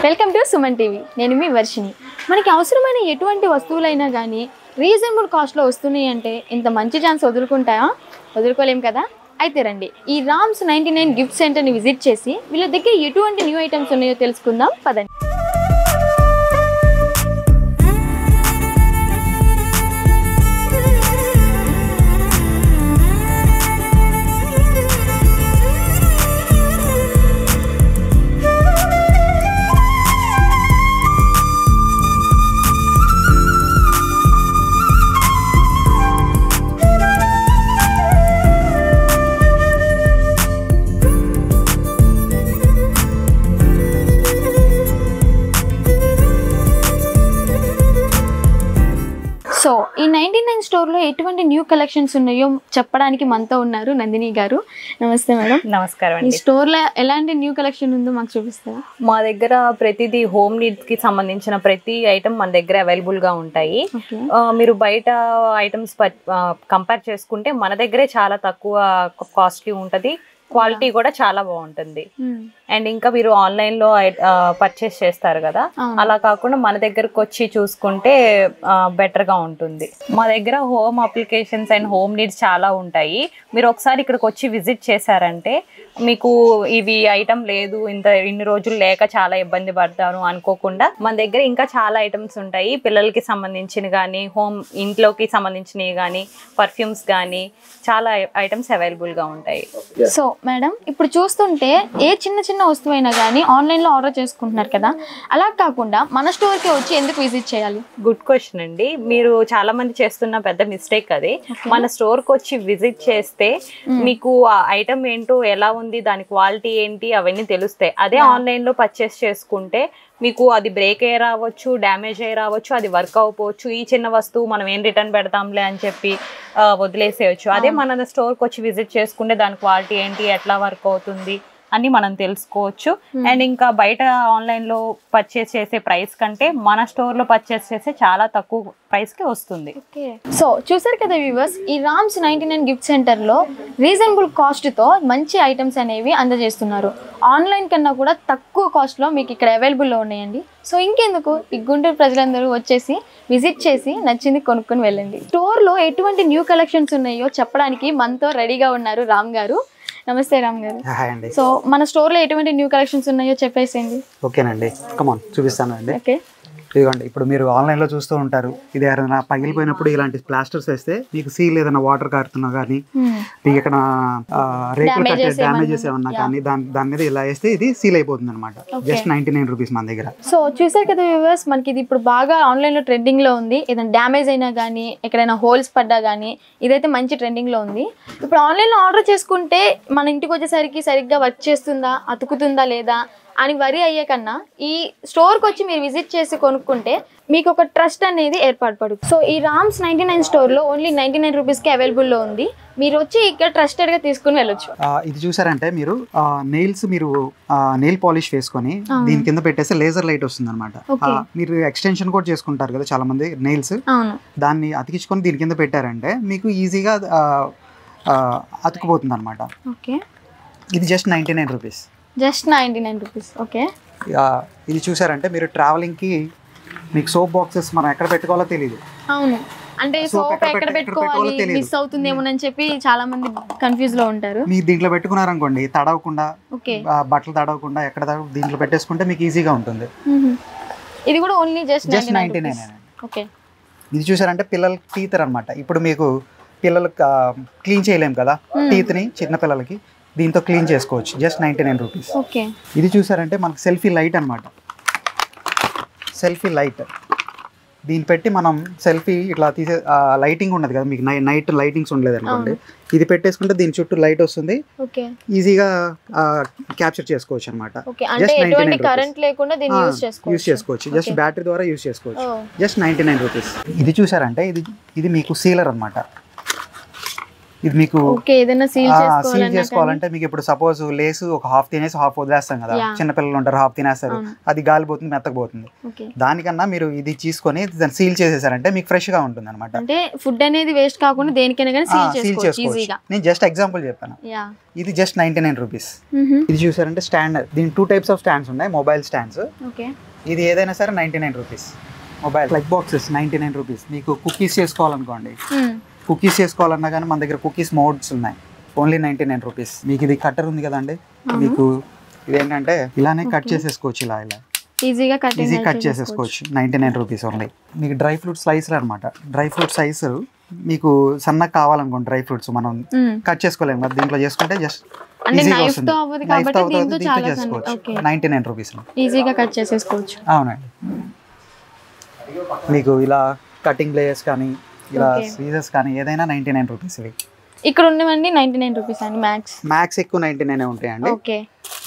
Welcome to Suman TV. నేను మీ వర్షిని. మనకి అవసరమైన ఎటువంటి వస్తువులైనా కానీ రీజనబుల్ కాస్ట్లో వస్తున్నాయి అంటే ఇంత మంచి ఛాన్స్ వదులుకోలేం కదా. అయితే రండి, ఈ రామ్స్ 99 గిఫ్ట్ సెంటర్ని విజిట్ చేసి వీళ్ళ దగ్గర ఎటువంటి న్యూ ఐటమ్స్ ఉన్నాయో తెలుసుకుందాం పదండి. సో ఈ 99 స్టోర్లో ఎటువంటి న్యూ కలెక్షన్స్ ఉన్నాయో చెప్పడానికి మనతో ఉన్నారు నందిని గారు. నమస్తే మేడం. నమస్కారం. ఈ స్టోర్లో ఎలాంటి న్యూ కలెక్షన్ ఉందో మాకు చూపిస్తారా? మా దగ్గర ప్రతిదీ హోమ్ నీడ్స్ కి సంబంధించిన ప్రతి ఐటమ్ మన దగ్గర అవైలబుల్ గా ఉంటాయి. మీరు బయట ఐటమ్స్ కంపేర్ చేసుకుంటే మన దగ్గరే చాలా తక్కువ కాస్ట్ కి ఉంటది, క్వాలిటీ కూడా చాలా బాగుంటుంది. అండ్ ఇంకా మీరు ఆన్లైన్ లో పర్చేస్ చేస్తారు కదా, అలా కాకుండా మన దగ్గరకు వచ్చి చూసుకుంటే బెటర్ గా ఉంటుంది. మా దగ్గర home applications and home needs చాలా ఉంటాయి. మీరు ఒకసారి ఇక్కడికి వచ్చి విజిట్ చేశారంటే మీకు ఇవి ఐటమ్ లేదు, ఇన్ని రోజులు లేక చాలా ఇబ్బంది పడతాను అనుకోకుండా మన దగ్గర ఇంకా చాలా ఐటమ్స్ ఉంటాయి. పిల్లలకి సంబంధించినవి కానీ, ఇంట్లోకి సంబంధించినవి కానీ, పర్ఫ్యూమ్స్ కానీ చాలా ఐటమ్స్ అవైలబుల్ గా ఉంటాయి. సో మేడం, ఇప్పుడు చూస్తుంటే ఏ చిన్న వస్తువైనా కానీ ఆన్లైన్లో ఆర్డర్ చేసుకుంటున్నారు కదా, అలా కాకుండా మన స్టోర్కి వచ్చి ఎందుకు విజిట్ చేయాలి? గుడ్ క్వశ్చన్ అండి. మీరు చాలా మంది చేస్తున్న పెద్ద మిస్టేక్ అది. మన స్టోర్కి వచ్చి విజిట్ చేస్తే మీకు ఆ ఐటమ్ ఏంటో, ఎలా ఉంది, దాని క్వాలిటీ ఏంటి, అవన్నీ తెలుస్తాయి. అదే ఆన్లైన్లో పర్చేస్ చేసుకుంటే మీకు అది బ్రేక్ అయ్యి రావచ్చు, డ్యామేజ్ అయ్యి రావచ్చు, అది వర్క్ అవ్వకపోవచ్చు. ఈ చిన్న వస్తువు మనం ఏం రిటర్న్ పెడతాంలే అని చెప్పి వదిలేసేయచ్చు. అదే మన స్టోర్కి వచ్చి విజిట్ చేసుకుంటే దాని క్వాలిటీ ఏంటి, ఎట్లా వర్క్ అవుతుంది అని మనం తెలుసుకోవచ్చు. అండ్ ఇంకా బయట ఆన్లైన్లో పర్చేస్ చేసే ప్రైస్ కంటే మన స్టోర్లో పర్చేస్ చేసే చాలా తక్కువ ప్రైస్కి వస్తుంది. సో చూసారు కదా వ్యూవర్స్, ఈ రామ్స్ 99 గిఫ్ట్ సెంటర్లో రీజనబుల్ కాస్ట్తో మంచి ఐటమ్స్ అనేవి అందజేస్తున్నారు. ఆన్లైన్ కన్నా కూడా తక్కువ కాస్ట్లో మీకు ఇక్కడ అవైలబుల్లో ఉన్నాయండి. సో ఇంకెందుకు, ఈ గుంటూరు ప్రజలందరూ వచ్చేసి విజిట్ చేసి నచ్చింది కొనుక్కొని వెళ్ళండి. స్టోర్లో ఎటువంటి న్యూ కలెక్షన్స్ ఉన్నాయో చెప్పడానికి మనతో రెడీగా ఉన్నారు రామ్ గారు. నమస్తే రామ్ గారు. సో మన స్టోర్లో ఎటువంటి న్యూ కలెక్షన్స్ ఉన్నాయో చెప్పేసేయండి. ఓకేనండి, కమాన్ చూపిస్తాను అండి. ఓకే, ఇదిగోండి, ఇప్పుడు మీరు ఆన్లైన్లో చూస్తూ ఉంటారు. ఇది ఏదైనా పగిలిపోయినప్పుడు ఇలాంటి ప్లాస్టర్స్ వేస్తే మీకు సీల్ ఏదైనా వాటర్ కారుతున్నా కానీ, మీకు ఇక్కడ రేకులు కట్టే డ్యామేజెస్ ఏమన్నా కానీ దాని మీద ఇలా వేస్తే ఇది సీల్ అయిపోతుంది అనమాట. జస్ట్ 99 రూపీస్ మన దగ్గర. సో చూసారు కదా వ్యూవర్స్, మనకి ఇది ఇప్పుడు బాగా ఆన్లైన్లో ట్రెండింగ్లో ఉంది. ఏదైనా డ్యామేజ్ అయినా కానీ, ఎక్కడైనా హోల్స్ పడ్డా కానీ ఇదైతే మంచి ట్రెండింగ్లో ఉంది. ఇప్పుడు ఆన్లైన్లో ఆర్డర్ చేసుకుంటే మన ఇంటికి వచ్చేసరికి సరిగ్గా వర్క్ చేస్తుందా, అతుకుతుందా లేదా అని వరి అయ్యే కన్నా ఈ స్టోర్కి వచ్చి మీరు విజిట్ చేసి కొనుక్కుంటే మీకు ఒక ట్రస్ట్ అనేది ఏర్పడుతుంది. సో ఈ రామ్స్ 99 స్టోర్లో ఓన్లీ 99 రూపీస్కి అవైలబుల్లో ఉంది. మీరు వచ్చి ఇక్కడ ట్రస్టెడ్గా తీసుకుని వెళ్ళొచ్చు. ఇది చూసారంటే మీరు నెయిల్స్, మీరు నెయిల్ పాలిష్ వేసుకొని దీని కింద పెట్టేస్తే లేజర్ లైట్ వస్తుంది అనమాట. మీరు ఎక్స్టెన్షన్ కూడా చేసుకుంటారు కదా చాలా మంది నెయిల్స్, దాన్ని అతికించుకొని దీని కింద పెట్టారంటే మీకు ఈజీగా అతుకుపోతుంది అనమాట. ఓకే, ఇది just 99 rupees. Just 99 rupees. Okay, ఇది చూసారంటే మీరు ట్రావెలింగ్కి మీకు సోప్ బాక్సెస్ మనం ఎక్కడ పెట్టుకోవాలో తెలియదు. అవును, అంటే సోప్ ఎక్కడ పెట్టుకోవాలి, మిస్ అవుతుందేమోనని చెప్పి చాలా మంది కన్ఫ్యూజ్ లో ఉంటారు. మీరు దీంట్లో పెట్టుకున్నారనుకోండి, తడవకుండా, బట్టలు తడవకుండా ఎక్కడ దీంట్లో పెట్టేసుకుంటే మీకు ఈజీగా ఉంటుంది. ఇది కూడా ఓన్లీ జస్ట్ 99. ఓకే, ఇది చూసారంటే పిల్లల టీత్ అనమాట. ఇప్పుడు మీకు పిల్లలు క్లీన్ చేయలేము కదా టీత్ని, చిన్న పిల్లలకి దీంతో క్లీన్ చేసుకోవచ్చు. Just 99 rupees. ఓకే, ఇది చూసారంటే మనకు సెల్ఫీ లైట్ అనమాట. సెల్ఫీ లైట్ దీన్ని పెట్టి మనం సెల్ఫీ ఇట్లా తీసే లైటింగ్ ఉండదు కదా మీకు, నైట్ లైటింగ్స్ ఉండలేదు అనుకోండి, ఇది పెట్టేసుకుంటే దీని చుట్టూ లైట్ వస్తుంది, ఈజీగా క్యాప్చర్ చేసుకోవచ్చు అనమాట. యూస్ చేసుకోవచ్చు, జస్ట్ బ్యాటరీ ద్వారా యూస్ చేసుకోవచ్చు. Just 99 rupees. ఇది చూసారంటే ఇది మీకు సీలర్ అనమాట. ఇది మీకు ఓకే ఏదైనా సీల్ సీల్ చేసుకోవాలంటే మీకు ఇప్పుడు సపోజ్ లేసు ఒక హాఫ్ తినేసి హాఫ్ వదిలేస్తాం కదా, చిన్నపిల్లలు ఉంటారు హాఫ్ తినేస్తారు, అది గాలిపోతుంది మెత్తకపోతుంది. దానికన్నా మీరు ఇది తీసుకొని దాన్ని సీల్ చేసేసారంటే మీకు ఫ్రెష్ గా ఉంటుంది అనమాట. అంటే ఫుడ్ అనేది వేస్ట్ కాకుండా దేనికైనా కానీ సీల్ చేసుకోవచ్చు. నేను జస్ట్ ఎగ్జాంపుల్ చెప్పాను. ఇది జస్ట్ 99 రూపీస్. ఇది చూసారంటే స్టాండ్, దీని 2 టైప్స్ ఆఫ్ స్టాండ్స్ ఉన్నాయి, మొబైల్ స్టాండ్స్. ఇది ఏదైనా సరే 99 rupees. Mobile plug boxes 99 rupees. మీకు కుకీస్ చేసుకోవాలనుకోండి, కుకీస్ చేసుకోవాలన్నా కానీ మన దగ్గర కుకీస్ మోడ్స్ ఉన్నాయి, ఓన్లీ 99 రూపీస్. మీకు ఇది కట్టర్ ఉంది కదండి, మీకు ఇదేంటంటే ఇలానే కట్ చేసేసుకోవచ్చు, ఇలా ఇలా ఈజీ కట్ చేసేసుకోవచ్చు. 99 రూపీస్ ఓన్లీ. మీకు డ్రై ఫ్రూట్ స్లైసర్ అనమాట. డ్రై ఫ్రూట్ స్లైసర్ మీకు సన్నగా కావాలనుకోండి, డ్రై ఫ్రూట్స్ మనం కట్ చేసుకోలేము కదా, దీంట్లో చేసుకుంటే జస్ట్ ఈజీగా వస్తుంది. నైఫ్ తో దీంతో చేసుకోవచ్చు. 99 రూపీస్ ఈజీగా కట్ చేసేసుకోవచ్చు. అవునండి. మీకు ఇలా కటింగ్ ప్లేయర్స్ కానీ ఇలా సీజర్స్ కానీ ఏదైనా 99 రూపీస్. ఇవి ఇక్కడ ఉన్నవండి 99 రూపీస్ అండి. మ్యాక్స్ ఎక్కువ 99 ఉంటాయండి.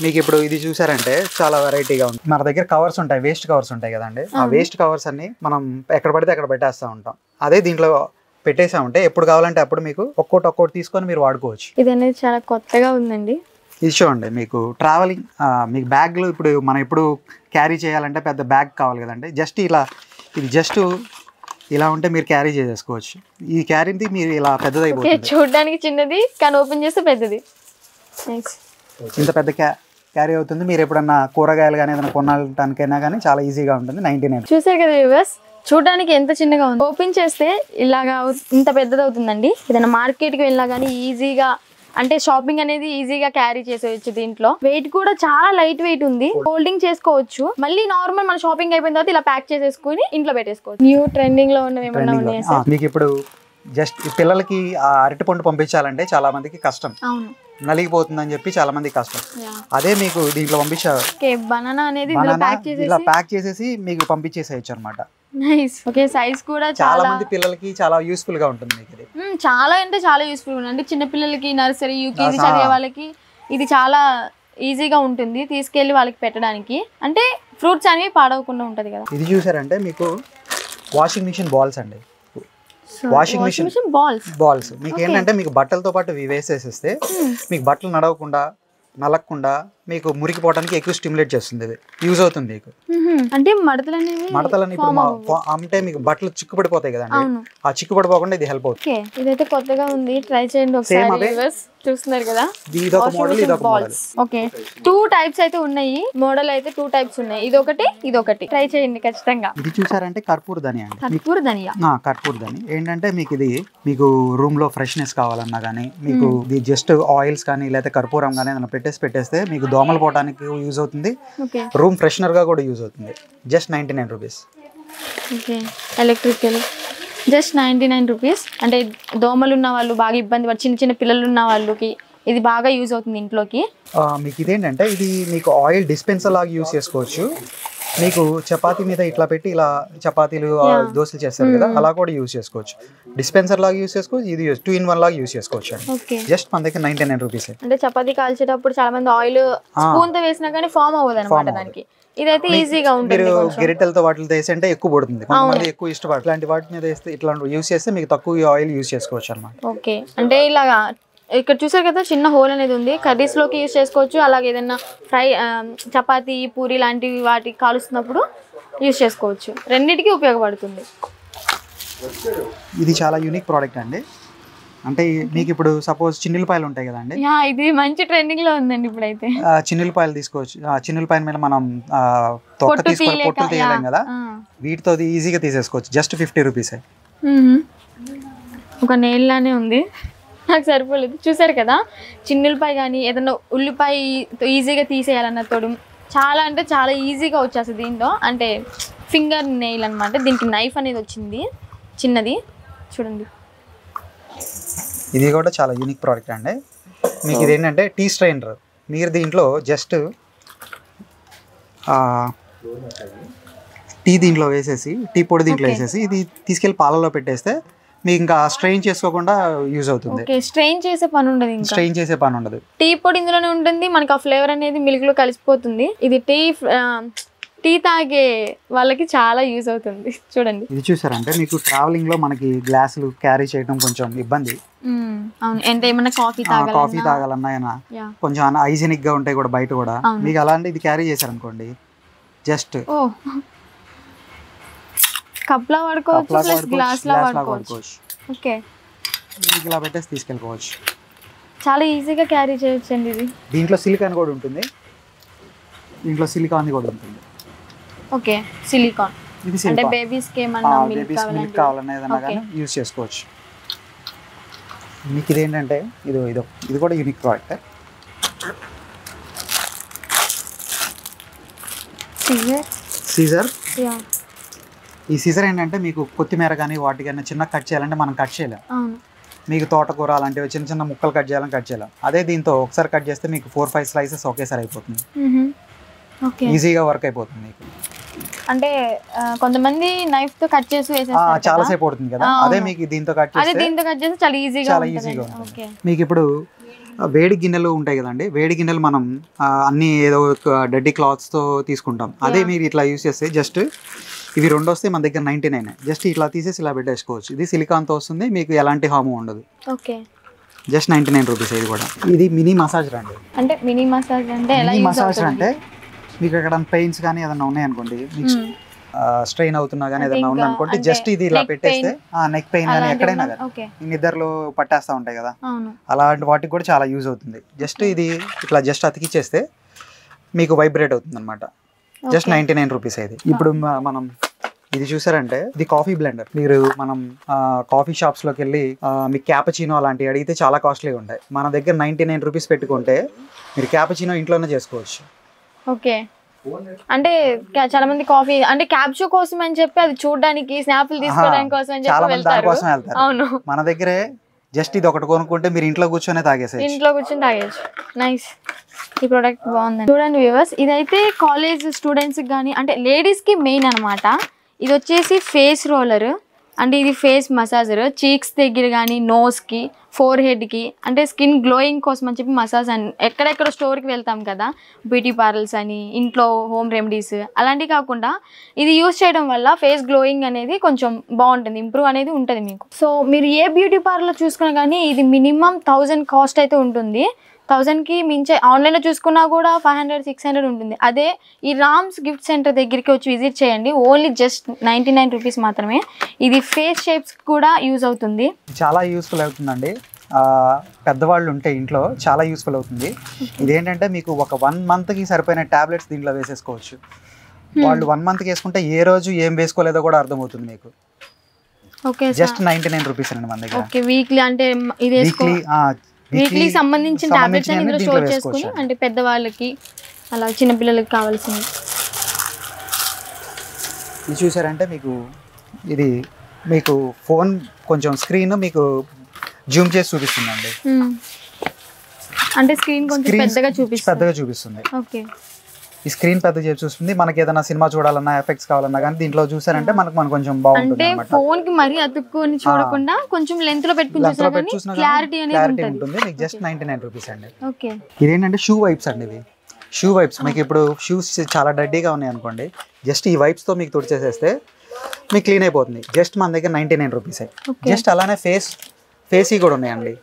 మీకు ఇప్పుడు ఇది చూసారంటే చాలా వెరైటీగా ఉంది. మన దగ్గర కవర్స్ ఉంటాయి, వేస్ట్ కవర్స్ ఉంటాయి కదండి, ఆ వేస్ట్ కవర్స్ అన్ని మనం ఎక్కడ పడితే అక్కడ పెట్టేస్తూ ఉంటాం. అదే దీంట్లో పెట్టేసామంటే ఎప్పుడు కావాలంటే అప్పుడు మీకు ఒక్కోటి తీసుకొని మీరు వాడుకోవచ్చు. ఇది అనేది చాలా కొత్తగా ఉందండి. ఇది చూడండి, మీకు ట్రావెలింగ్ మీకు బ్యాగ్లో ఇప్పుడు మనం ఎప్పుడు క్యారీ చేయాలంటే పెద్ద బ్యాగ్ కావాలి కదండి, జస్ట్ ఇలా ఇది జస్ట్ ఇలా ఉంటే మీరు క్యారీ చేసేసుకోవచ్చు. ఈ క్యారీది మీరు ఇలా పెద్దదైపోతుంది. చూడడానికి చిన్నది కానీ ఓపెన్ చేస్తే పెద్దది. ఇంత పెద్ద క్యారీ అవుతుంది. మీరు ఎప్పుడన్నా కూరగాయలు కానీ ఏదైనా కొనాలటానికైనా కానీ చాలా ఈజీగా ఉంటుంది. 99. చూసారు కదా వ్యూవర్స్, చూడడానికి ఎంత చిన్నగా ఉంది, ఓపెన్ చేస్తే ఇలాగా ఇంత పెద్దది అవుతుందండి. ఏదైనా మార్కెట్కి వెళ్ళినా కానీ ఈజీగా, అంటే షాపింగ్ అనేది ఈజీగా క్యారీ చేసేయచ్చు. దీంట్లో వెయిట్ కూడా చాలా లైట్ వెయిట్ ఉంది, హోల్డింగ్ చేసుకోవచ్చు. మళ్ళీ నార్మల్ మన షాపింగ్ అయిపోయిన తర్వాత ఇలా ప్యాక్ చేసేసుకుని ఇంట్లో పెట్టేసుకోవచ్చు. న్యూ ట్రెండింగ్ లో ఉన్నవి ఏమన్నా ఉన్నాయా? మీకు ఇప్పుడు జస్ట్ పిల్లలకి అరటిపండు పంపించాలంటే చాలా మందికి కష్టం, నలిగిపోతుందని చెప్పి చాలా మంది కష్టం. అదే మీకు దీంట్లో పంపించారు, బనానా అనేది ఇలా ప్యాక్ చేసేసి మీకు పంపించేసేయచ్చు అనమాట. నైస్. ఓకే, సైజ్ కూడా చాలా మంది పిల్లలకి చాలా యూస్ఫుల్ గా ఉంటుంది. మీకు ఇది చాలా అంటే చాలా యూస్ఫుల్ ఉంది. అంటే చిన్న పిల్లలకి నర్సరీ యూకేజీ చదివే వాళ్ళకి ఇది చాలా ఈజీగా ఉంటుంది తీసుకెళ్లి వాళ్ళకి పెట్టడానికి. అంటే ఫ్రూట్స్ అనేవి పాడవకుండా ఉంటది కదా. ఇది చూసారంటే మీకు వాషింగ్ మిషన్ బాల్స్ అండి. వాషింగ్ మిషన్ బాల్స్ మీకు ఏంటంటే మీకు బట్టలతో పాటు వేసేసేస్తే మీకు బట్టలు నలగకుండా మీకు మురికిపోవడానికి ఎక్కువ స్టిమ్యులేట్ చేస్తుంది. ఇది యూజ్ అవుతుంది మీకు. అంటే మడతలని ఇప్పుడు అంటే మీకు బట్టలు చిక్కుపడిపోతాయి కదండి, ఆ చిక్కుపడిపోకుండా ఇది హెల్ప్ అవుతుంది. ఇదైతే కొత్తగా ఉంది, ట్రై చేయండి ఒకసారి. చూస్తున్నారు కదా, ఇదొక మోడల్, ఇదొక మోడల్. ఓకే, 2 టైప్స్ అయితే ఉన్నాయి. మోడల్ అయితే 2 టైప్స్ ఉన్నాయి, ఇదొకటి ట్రై చేయండి ఖచ్చితంగా. ఇది చూసారంటే కర్పూర్ ధనియా అండి. కర్పూర్ ధనియా ఏంటంటే మీకు ఇది మీకు రూమ్ లో ఫ్రెష్నెస్ కావాలన్నా కానీ మీకు జస్ట్ ఆయిల్స్ కానీ లేదా కర్పూరం కానీ ఏదైనా పెట్టేస్తే మీకు దోమలు పోవడానికి యూజ్ అవుతుంది, రూమ్ ఫ్రెషనర్ గా కూడా యూజ్ అవుతుంది. Just 99 rupees. Okay, electrical just 99 rupees. అంటే దోమలు ఉన్న వాళ్ళు, బాగా ఇబ్బంది పడి చిన్న పిల్లలు ఉన్న వాళ్ళకి ఇది బాగా యూజ్ అవుతుంది ఇంట్లోకి. మీకు ఇదేంటంటే ఇది మీకు ఆయిల్ డిస్పెన్సర్ లాగా యూజ్ చేసుకోవచ్చు. మీకు చపాతీ మీద ఇట్లా పెట్టి ఇలా చపాతీలు దోశలు చేస్తారు కదా, అలా కూడా యూజ్ చేసుకోవచ్చు. డిస్పెన్సర్ లాగా యూజ్ చేసుకోవచ్చు, ఇది 2 in 1 లాగా యూజ్ చేసుకోవచ్చు అండి. జస్ట్ మన దగ్గర 99 రూపీస్. అంటే చపాతీ కాల్చేటప్పుడు చాలా మంది ఆయిల్ స్పూన్ తో వేసినా కానీ ఫామ్ అవ్వదు అనమాట దానికి. ఇదైతే ఈజీగా ఉంటుంది. మీరు గరిటెలతో వాటితో వేసి అంటే ఎక్కువ పడుతుంది, కొంతమంది ఎక్కువ ఇష్టపడతారు. ఇలాంటి వాటి మీద వేస్తే ఇట్లా యూజ్ చేస్తే మీకు తక్కువ ఆయిల్ యూజ్ చేసుకోవచ్చు అనమాట. ఓకే, అంటే ఇలాగా ఇక్కడ చూసారు కదా చిన్న హోల్ అనేది ఉంది, కర్రీస్ లోకి యూజ్ చేసుకోవచ్చు. అలాగే ఏదైనా ఫ్రై చపాతీ పూరి లాంటివి వాటికి కాలుస్తున్నప్పుడు యూజ్ చేసుకోవచ్చు. రెండింటికి ఉపయోగపడుతుంది. ఇది చాలా యూనిక్ ప్రోడక్ట్ అండి. అంటే మీకు ఇప్పుడు సపోజ్ చిన్నులపాయలు ఉంటాయి కదండి, ఇది మంచి ట్రెండింగ్ లో ఉందండి ఇప్పుడైతే. చిన్నులపాయలు తీసుకోవచ్చు. చిన్నులపాయల మీద మనం తొక్క తీసుకొని పొట్టు తీయలేం కదా, వీటితో ఈజీగా తీసేసుకోవచ్చు. Just 50 rupees. ఒక నెయిల్ లానే ఉంది, నాకు సరిపోలేదు. చూసారు కదా, చిన్నులపాయ కానీ ఏదన్నా ఉల్లిపాయ ఈజీగా తీసేయాలన్న తోడు చాలా అంటే చాలా ఈజీగా వచ్చేస్తుంది దీంట్లో. అంటే ఫింగర్ నెయిల్ అనమాట. దీనికి నైఫ్ అనేది వచ్చింది చిన్నది, చూడండి. ఇది కూడా చాలా యూనిక్ ప్రోడక్ట్ అండి. మీకు ఇది ఏంటంటే టీ స్ట్రైనర్. మీరు దీంట్లో జస్ట్ టీ దీంట్లో వేసేసి, టీ పొడి దీంట్లో వేసేసి ఇది తీసుకెళ్ళి పాలలో పెట్టేస్తే మీకు ఇంకా స్ట్రెయిన్ చేసుకోకుండా యూజ్ అవుతుంది. స్ట్రెయిన్ చేసే పని ఉండదు. టీ పొడి ఇందులోనే ఉంటుంది, మనకి ఆ ఫ్లేవర్ అనేది మిల్క్ లో కలిసిపోతుంది. ఇది టీ తాగే వాళ్ళకి చాలా యూజ్ అవుతుంది చూడండి. ఇది చూసారంటే మీకు ట్రావెలింగ్ లో మనకి గ్లాసులు క్యారీ చేయడం కొంచెం ఇబ్బంది. అవును, అంటే ఏమన్నా కాఫీ తాగాలన్నా కొంచెం హైజీనిక్ గా ఉంటాయి కూడా బయట కూడా. మీకు అలాంటి ఇది క్యారీ చేశారనుకోండి, జస్ట్ కప్ లా వాడుకోవచ్చు, ప్లస్ గ్లాస్ లా వాడుకోవచ్చు. ఓకే, మీకు ఇలా పెట్టేసి తీసుకెళ్ళిపోవచ్చు. చాలా ఈజీగా క్యారీ చేయొచ్చు అండి ఇది. దీంట్లో సిలికాన్ కూడా ఉంటుంది, దీంట్లో సిలికాన్ కూడా ఉంటుంది. ఓకే, సిలికాన్ ఇది అంటే బేబీస్ కి ఏమన్నా మిల్క్ కావాలన్నా ఏదైనా కానీ యూజ్ చేసుకోవచ్చు. మీకు ఇదేంటంటే ఇది కూడా యూనిక్ ప్రోడక్ట్. సీజర్. ఈ సీజర్ ఏంటంటే మీకు కొత్తిమీర కానీ వాటికైనా చిన్న కట్ చేయాలంటే మనం కట్ చేయలేం. మీకు తోటకూర అలాంటివి చిన్న చిన్న ముక్కలు కట్ చేయాలని కట్ చేయలేం. అదే దీంతో ఒకసారి కట్ చేస్తే మీకు 4-5 స్లైసెస్ ఒకేసారి అయిపోతుంది. ఈజీగా వర్క్ అయిపోతుంది మీకు. అంటే కొంతమంది నైఫ్ తో కట్ చేసి వేసేస్తారు, చాలా సేపు పడుతుంది కదా. అదే మీకు దీంతో కట్ చేస్తే చాలా ఈజీగా ఉంటుంది. మీకు ఇప్పుడు వేడి గిన్నెలు ఉంటాయి కదండి, వేడి గిన్నెలు మనం అన్ని ఏదో డడ్డీ క్లాత్స్ తో తీసుకుంటాం. అదే మీరు ఇట్లా యూస్ చేస్తే జస్ట్ ఇవి 2 వస్తే మన దగ్గర 99. జస్ట్ ఇట్లా తీసేసి ఇలా పెట్టేసుకోవచ్చు. ఇది సిలికాన్తో వస్తుంది, మీకు ఎలాంటి హాము ఉండదు. Okay, just 99 rupees. ఇది కూడా ఇది మినీ మసాజర్ అండి. అంటే మినీ మసాజర్ అంటే మీకు ఎక్కడ పెయిన్స్ కానీ ఏదైనా ఉన్నాయనుకోండి, మీకు స్ట్రెయిన్ అవుతున్నా కానీ ఏదైనా ఉందనుకోండి, జస్ట్ ఇది ఇలా పెట్టేస్తే నెక్ పెయిన్ కానీ ఎక్కడైనా కానీ నిద్రలో పట్టేస్తూ ఉంటాయి కదా, అలాంటి వాటికి కూడా చాలా యూజ్ అవుతుంది. జస్ట్ ఇది ఇట్లా జస్ట్ అతికిచ్చేస్తే మీకు వైబ్రేట్ అవుతుంది అనమాట. జస్ట్ 99 రూపీస్ ఇది. ఇప్పుడు మనం ఇది చూసారంటే ఇది కాఫీ బ్లెండర్. మీరు మనం కాఫీ షాప్స్ లోకి వెళ్ళి మీకు క్యాపచినో అలాంటివి అడిగితే చాలా కాస్ట్లీ ఉంటాయి. మన దగ్గర 99 రూపీస్ పెట్టుకుంటే మీరు క్యాపచినో ఇంట్లోనే చేసుకోవచ్చు. ఓకే, అంటే చాలా మంది కాఫీ అంటే క్యాప్చూ కోసం అని చెప్పి అది చూడడానికి స్నాప్లు తీసుకోవడానికి కోసం అని చెప్పి వెళ్తారు. అవును, మన దగ్గరే జస్ట్ ఇది ఒకటి కొనుక్కుంటే మీరు ఇంట్లో కూర్చొని తాగేసేయచ్చు. ఇంట్లో కూర్చొని తాగేచ్చు. నైస్, ఈ ప్రోడక్ట్ బాగుంది. చూడండి వ్యూవర్స్, ఇదైతే కాలేజ్ స్టూడెంట్స్ కానీ అంటే లేడీస్ కి మెయిన్ అనమాట. ఇది వచ్చేసి ఫేస్ రోలర్, అంటే ఇది ఫేస్ మసాజర్. చీక్స్ దగ్గర కానీ నోస్కి, ఫోర్ హెడ్కి, అంటే స్కిన్ గ్లోయింగ్ కోసం అని చెప్పి మసాజ్ అని ఎక్కడెక్కడ స్టోర్కి వెళ్తాం కదా, బ్యూటీ పార్లర్స్ అని, ఇంట్లో హోమ్ రెమెడీస్ అలాంటివి కాకుండా ఇది యూస్ చేయడం వల్ల ఫేస్ గ్లోయింగ్ అనేది కొంచెం బాగుంటుంది, ఇంప్రూవ్ అనేది ఉంటుంది మీకు. సో మీరు ఏ బ్యూటీ పార్లర్ చూసుకున్నా కానీ ఇది మినిమం 1000 కాస్ట్ అయితే ఉంటుంది. 1000కి మించే ఆన్లైన్లో చూసుకున్నా కూడా 500-600 ఉంటుంది. అదే ఈ రామ్స్ గిఫ్ట్ సెంటర్ దగ్గరికి వచ్చి విజిట్ చేయండి. ఓన్లీ జస్ట్ 99 రూపీస్ మాత్రమే. ఇది ఫేస్ షేప్స్ కూడా యూజ్ అవుతుంది, చాలా యూస్ఫుల్ అవుతుందండి. పెద్దవాళ్ళు ఉంటే ఇంట్లో చాలా యూస్ఫుల్ అవుతుంది. ఇదేంటంటే మీకు ఒక 1 మంత్కి సరిపోయిన టాబ్లెట్స్ దీంట్లో వేసేసుకోవచ్చు. వాళ్ళు 1 మంత్కి వేసుకుంటే ఏ రోజు ఏం వేసుకోలేదో కూడా అర్థమవుతుంది మీకు. ఓకే, జస్ట్ 99 రూపీస్ అండి మన దగ్గర. ఓకే, వీక్లీ అంటే ఇది వీక్లీ సంబంధించిన టాబ్లెట్స్ అని ఇందులో స్టోర్ చేసుకుని, అంటే పెద్దవాళ్ళకి అలా చిన్నపిల్లలకి కావాల్సింది. ఇది చూసారంటే ఇది మీకు ఫోన్ కొంచెం స్క్రీన్ మీకు జూమ్ చేసి చూపిస్తుందండి. అంటే స్క్రీన్ కొంచెం పెద్దగా చూపిస్తుంది. ఓకే, ఈ స్క్రీన్ పెద్ద చేసి చూస్తుంది. మనకి ఏదైనా సినిమా చూడాలన్నా ఎఫెక్ట్స్ కావాలన్నా కానీ దీంట్లో చూసారంటే మనకు కొంచెం బాగుంటుంది. అంటే ఫోన్ కి మరీ అతుక్కొని చూడకుండా కొంచెం లెంత్ లో పెట్టుకుని చూసినా క్లారిటీ అనేది ఉంటుంది. మీకు జస్ట్ 99 రూపీస్ అండి. ఓకే, ఇదేంటంటే షూ వైప్స్ అండి. ఇవి షూ వైప్స్. మీకు ఇప్పుడు షూస్ చాలా డర్టీగా ఉన్నాయి అనుకోండి, జస్ట్ ఈ వైప్స్ తో మీకు తుడిచేసేస్తే మీకు క్లీన్ అయిపోతుంది. జస్ట్ మన దగ్గర 99 రూపీసే. జస్ట్ అలానే ఫేస్ కూడా ఉన్నాయండి.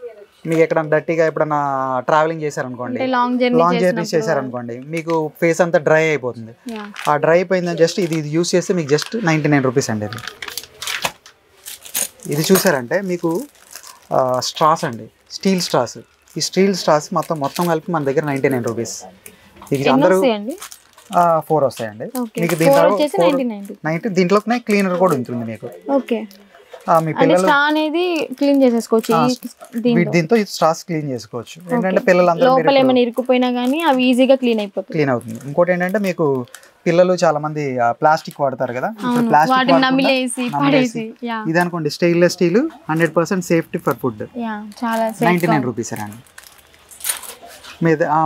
మీకు ఎక్కడైనా డర్టీగా ఎప్పుడైనా ట్రావెలింగ్ చేశారనుకోండి, లాంగ్ జర్నీస్ చేశారనుకోండి, మీకు ఫేస్ అంతా డ్రై అయిపోతుంది. ఆ డ్రై అయిపోయిందని జస్ట్ ఇది యూస్ చేస్తే మీకు జస్ట్ 99 రూపీస్ అండి. ఇది చూసారంటే మీకు స్ట్రాస్ అండి, స్టీల్ స్ట్రాస్. ఈ స్టీల్ స్ట్రాస్ మొత్తం కలిపి మన దగ్గర 99 రూపీస్. ఇది అందరూ 4 వస్తాయండి మీకు. దీంట్లోనే క్లీనర్ కూడా ఉంటుంది మీకు. మీ పిల్లలు అనేది క్లీన్ చేసేసుకోవచ్చు. దీంతో స్ట్రాస్ క్లీన్ చేసుకోవచ్చు. ఏంటంటే పిల్లలందరూ లోపల ఏమైనా ఇరుక్కుపోయినా కానీ అవి ఈజీగా క్లీన్ అవుతుంది. ఇంకోటి ఏంటంటే మీకు పిల్లలు చాలా మంది ప్లాస్టిక్ వాడతారు కదా, ఇది అనుకోండి stainless steel, 100% safety for food. 99 rupees అండి.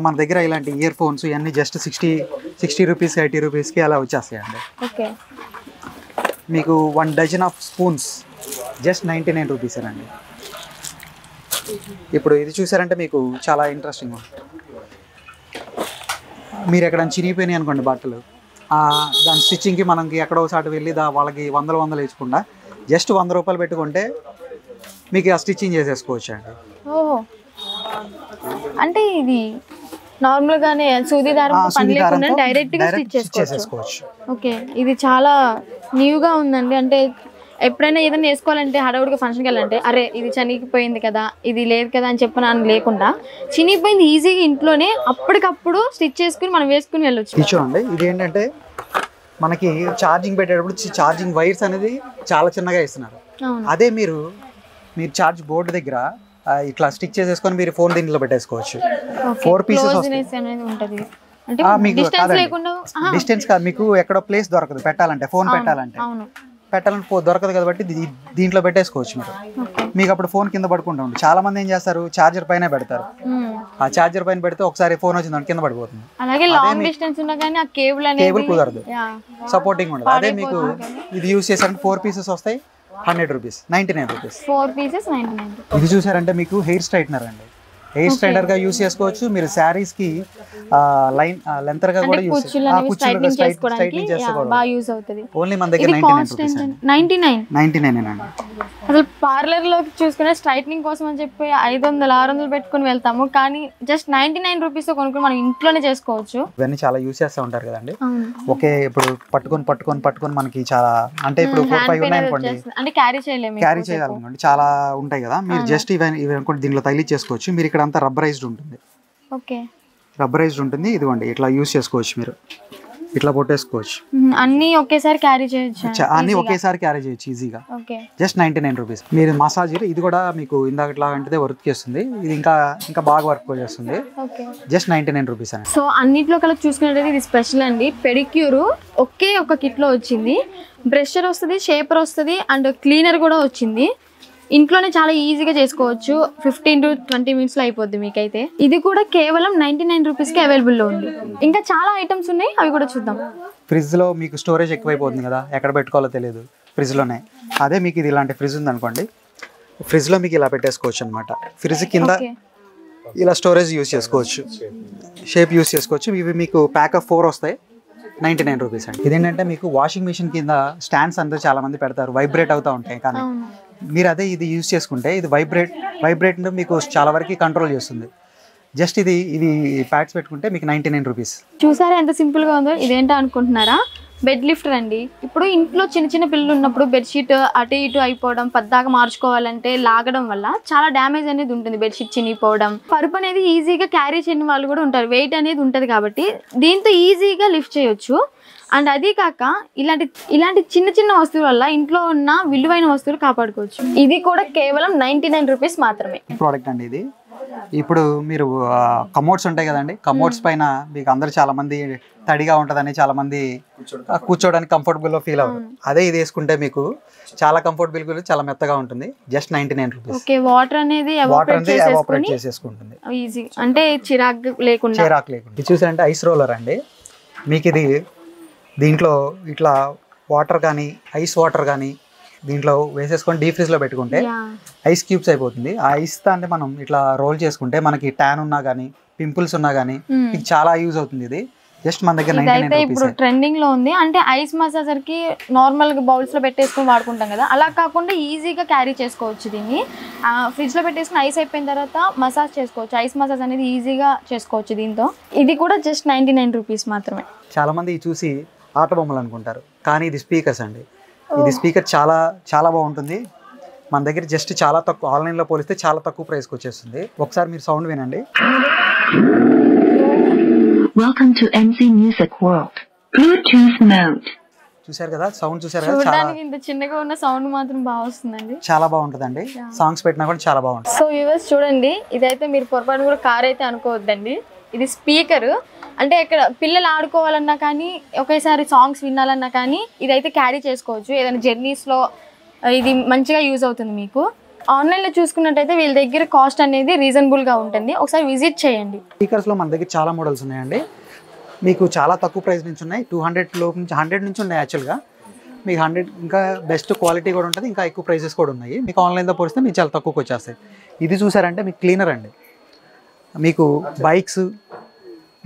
మన దగ్గర ఇలాంటి ఇయర్ ఫోన్స్ ఇవన్నీ జస్ట్ 60 రూపీస్ 80 రూపీస్కి అలా వచ్చేస్తాయండి. మీకు 1 dozen of spoons just 99 rupees అండి. ఇప్పుడు ఇది చూసారంటే మీకు చాలా ఇంట్రెస్టింగ్. మీరు ఎక్కడ చినిగిపోయినాయి అనుకోండి బట్టలు, దాని స్టిచ్చింగ్కి మనకి ఎక్కడో ఒకసారి వెళ్ళి వాళ్ళకి వందలు వేసుకుండా జస్ట్ 100 రూపాయలు పెట్టుకుంటే మీకు ఆ స్టిచ్చింగ్ చేసేసుకోవచ్చు అండి. ఓహో, అంటే ఇది నార్మల్గానే సూది దారం పని లేకుండా డైరెక్ట్గా స్టిచ్ చేసుకోవచ్చు. ఓకే, ఇది చాలా న్యూగా ఉందండి. అంటే ఎప్పుడైనా ఏదైనా వేసుకోవాలంటే హడావుడిగా ఫంక్షన్కి వెళ్ళాలంటే అరే ఇది చినిగిపోయింది కదా, ఇది లేదు కదా అని చెప్పని లేకుండా చినిగిపోయింది ఈజీగా ఇంట్లోనే అప్పటికప్పుడు స్టిచ్ చేసుకుని మనం వేసుకుని వెళ్ళొచ్చు. చూడండి, ఇది ఏంటంటే మనకి ఛార్జింగ్ పెట్టేటప్పుడు ఛార్జింగ్ వైర్స్ అనేది చాలా చిన్నగా ఇస్తున్నారు. అదే మీరు ఛార్జ్ బోర్డు దగ్గర ఇట్లా స్టిక్ చేసేసుకొని మీరు ఫోన్ దీంట్లో పెట్టేసుకోవచ్చు. 4 పీసెస్ డిస్టెన్స్ కాదు, మీకు ఎక్కడో ప్లేస్ దొరకదు పెట్టాలంటే, ఫోన్ పెట్టాలంటే దొరకదు కాబట్టి దీంట్లో పెట్టేసుకోవచ్చు మీరు. మీకు అప్పుడు ఫోన్ కింద పడుకుంటూ ఉంటుంది. చాలా మంది ఏం చేస్తారు, ఛార్జర్ పైన పెడతారు. ఆ ఛార్జర్ పైన పెడితే ఒకసారి ఫోన్ వచ్చింది కింద పడిపోతుంది. కేబుల్ కుదరదు, సపోర్టింగ్ ఉండదు. అదే మీకు ఇది యూజ్ చేశారంటే 4 పీసెస్ వస్తాయి, 100 రూపీస్, 99 రూపీస్. 4 పీసెస్ 99. ఇది చూసారంటే మీకు హెయిర్ స్ట్రైట్నర్ అండి. హెయిర్ స్ట్రైట్నర్ గా యూజ్ చేసుకోవచ్చు. మీరు శారీస్ కి లైన్ లెంతర్ గా కూడా యూజ్ స్ట్రైట్నింగ్ చేసుకోవచ్చు. ఓన్లీ మన దగ్గర 99 అండి. అసలు పార్లర్ లో చూసుకునే స్ట్రైట్నింగ్ కోసం అని చెప్పి 500-600 పెట్టుకుని వెళ్తాము, కానీ జస్ట్ 99 రూపీస్ తో కొనుక్కొని మనం ఇంట్లోనే చేసుకోవచ్చు. ఇవన్నీ చాలా యూజ్ చేస్తూ ఉంటారు కదండి. ఓకే, ఇప్పుడు పట్టుకొని మనకి చాలా అంటే ఇప్పుడు 4-5 ఉన్నాయి అనుకోండి, అంటే క్యారీ చేయాలనుకోండి, చాలా ఉంటాయి కదా. మీరు జస్ట్ ఇవి అనుకోండి దీనిలో తగిలిచ్చేసుకోవచ్చు. మీరు ఇక్కడ అంతా రబ్బరైజ్డ్ ఉంటుంది. ఓకే, రబ్బరైజ్డ్ ఉంటుంది. ఇదిగోండి ఇట్లా యూజ్ చేసుకోవచ్చు. మీరు ఇట్లా పొట్టేసుకోవచ్చు. అన్ని ఒకేసారి క్యారీ చేయొచ్చు. అన్ని ఒకేసారి క్యారీ చేయొచ్చు ఈజీగా. Just 99 rupees. మీరు మసాజ్ ఇది కూడా మీకు ఇందాకట్లా అంటే వర్క్ చేస్తుంది. ఇది ఇంకా బాగా వర్క్ చేస్తుంది. జస్ట్ 99 రూపీస్ అని. సో అన్నిట్లో కలిపి చూసుకున్నట్లయితే ఇది స్పెషల్ అండి. పెడిక్యూర్ ఒకే ఒక కిట్ లో వచ్చింది. బ్రషర్ వస్తుంది, షేపర్ వస్తుంది, అండ్ క్లీనర్ కూడా వచ్చింది. ఇంట్లోనే చాలా ఈజీగా చేసుకోవచ్చు. 15 to 20 మినిట్స్ లో అయిపోద్ది మీకైతే. ఇది కూడా కేవలం 99 రూపీస్ కి అవైలబుల్ లో ఉంది. ఇంకా చాలా ఐటమ్స్ ఉన్నాయి, అవి కూడా చూద్దాం. ఫ్రిడ్జ్ లో మీకు స్టోరేజ్ ఎక్కువైపోతుంది కదా, ఎక్కడ పెట్టుకోవాలో తెలియదు ఫ్రిడ్జ్ లోనే. అదే మీకు ఇది ఇలాంటి ఫ్రిడ్జ్ ఉంది అనుకోండి, ఫ్రిడ్జ్ లో మీకు ఇలా పెట్టేసుకోవచ్చు అనమాట. ఫ్రిడ్జ్ కింద ఇలా స్టోరేజ్ యూజ్ చేసుకోవచ్చు, షేప్ యూజ్ చేసుకోవచ్చు. ఇవి మీకు ప్యాక్ ఆఫ్ 4 వస్తాయి, 99 రూపీస్ అండి. ఇదేంటంటే మీకు వాషింగ్ మిషన్ కింద స్టాండ్స్ అంతా చాలా మంది పెడతారు, వైబ్రేట్ అవుతూ ఉంటాయి. కానీ మీరు అదే ఇది యూజ్ చేసుకుంటే ఇది వైబ్రేట్ మీకు చాలా వరకు కంట్రోల్ చేస్తుంది. జస్ట్ ఇది ప్యాడ్స్ పెట్టుకుంటే మీకు 99 రూపీస్. చూసారా ఎంత సింపుల్ గా ఉందో. ఇదేంటో అనుకుంటున్నారా, బెడ్ లిఫ్టర్ అండి. ఇప్పుడు ఇంట్లో చిన్న పిల్లలు ఉన్నప్పుడు బెడ్షీట్ అటు ఇటు అయిపోవడం, పద్దాగా మార్చుకోవాలంటే లాగడం వల్ల చాలా డ్యామేజ్ అనేది ఉంటుంది. బెడ్షీట్ చినిగిపోవడం, పరుపు అనేది ఈజీగా క్యారీ చేయని వాళ్ళు కూడా ఉంటారు. వెయిట్ అనేది ఉంటుంది కాబట్టి దీంతో ఈజీగా లిఫ్ట్ చేయొచ్చు. అండ్ అది కాక ఇలాంటి చిన్న వస్తువుల వల్ల ఇంట్లో ఉన్న విలువైన వస్తువులు కాపాడుకోవచ్చు. ఇది కూడా కేవలం 99 రూపీస్ మాత్రమే. ప్రోడక్ట్ అండి ఇది. ఇప్పుడు మీరు కమోడ్స్ ఉంటాయి కదండి, కమోడ్స్ పైన మీకు అందరు చాలా మంది తడిగా ఉంటుందని చాలా మంది కూర్చోడానికి కంఫర్టబుల్ గా ఫీల్ అవుతుంది. అదే ఇది వేసుకుంటే మీకు చాలా కంఫర్టబుల్, చాలా మెత్తగా ఉంటుంది. Just 99 rupees. ఓకే, వాటర్ అనేది ఎవాపరేట్ చేసేసుకుంటుంది ఈజీ, అంటే చిరాకు లేకుండా. ఇది చూసారంటే ఐస్ రోలర్ అండి. మీకు ఇది దీంట్లో ఇట్లా వాటర్ కానీ ఐస్ వాటర్ కానీ దీంట్లో వేసేసుకొని డీప్ ఫ్రిడ్జ్ లో పెట్టుకుంటే ఐస్ క్యూబ్స్ అయిపోతుంది. ఆ ఐస్ అంటే మనం ఇట్లా రోల్ చేసుకుంటే మనకి ట్యాన్ ఉన్నా కానీ పింపుల్స్ ఉన్నా కానీ మీకు చాలా యూజ్ అవుతుంది. ఇది జస్ట్ మన దగ్గర 99 రూపీస్. ఇప్పుడు ట్రెండింగ్ లో ఉంది. అంటే ఐస్ మసాజర్ కి నార్మల్ గా బౌల్స్ లో పెట్టేసుకొని వాడుకుంటాం కదా, అలా కాకుండా ఈజీగా క్యారీ చేసుకోవచ్చు. దీన్ని ఫ్రిడ్జ్ లో పెట్టేసుకుని ఐస్ అయిపోయిన తర్వాత మసాజ్ చేసుకోవచ్చు. ఐస్ మసాజ్ అనేది ఈజీగా చేసుకోవచ్చు దీంతో. ఇది కూడా జస్ట్ 99 రూపీస్ మాత్రమే. చాలా మంది చూసి ఆట బొమ్మలు అనుకుంటారు, కానీ ఇది స్పీకర్స్ అండి. ఇది స్పీకర్ చాలా చాలా బాగుంటుంది. మన దగ్గర జస్ట్ చాలా తక్కువ, ఆన్లైన్లో పోలిస్తే చాలా తక్కువ ప్రైస్కి వచ్చేస్తుంది. ఒకసారి మీరు సౌండ్ వినండి. Welcome to MC Music World. Bluetooth mode. చూసారు కదా, సౌండ్ చూసారు కదా, చూడడానికి ఇంత చిన్నగా ఉన్న సౌండ్ మాత్రం బాగా వస్తుందండి. చాలా బాగుంటుందండి. సాంగ్స్ పెట్టినా కూడా చాలా బాగుంటుంది. సో వ్యూవర్స్ చూడండి, ఇదైతే మీరు పొరపాటు కూడా కార్ అయితే అనుకోవద్దండి. ఇది స్పీకర్. అంటే ఇక్కడ పిల్లలు ఆడుకోవాలన్నా కానీ, ఒకేసారి సాంగ్స్ వినాలన్నా కానీ ఇదైతే క్యారీ చేసుకోవచ్చు. ఏదైనా జర్నీస్లో ఇది మంచిగా యూజ్ అవుతుంది మీకు. ఆన్లైన్లో చూసుకున్నట్టయితే వీళ్ళ దగ్గర కాస్ట్ అనేది రీజనబుల్గా ఉంటుంది. ఒకసారి విజిట్ చేయండి. స్పీకర్స్లో మన దగ్గర చాలా మోడల్స్ ఉన్నాయండి. మీకు చాలా తక్కువ ప్రైస్ నుంచి ఉన్నాయి. 200 లోపు నుంచి 100 నుంచి ఉన్నాయి యాక్చువల్గా. మీకు 100 ఇంకా బెస్ట్ క్వాలిటీ కూడా ఉంటుంది, ఇంకా ఎక్కువ ప్రైసెస్ కూడా ఉన్నాయి. మీకు ఆన్లైన్లో పోలిస్తే మీకు చాలా తక్కువకి వచ్చేస్తాయి. ఇది చూసారంటే మీకు క్లీనర్ అండి. మీకు బైక్స్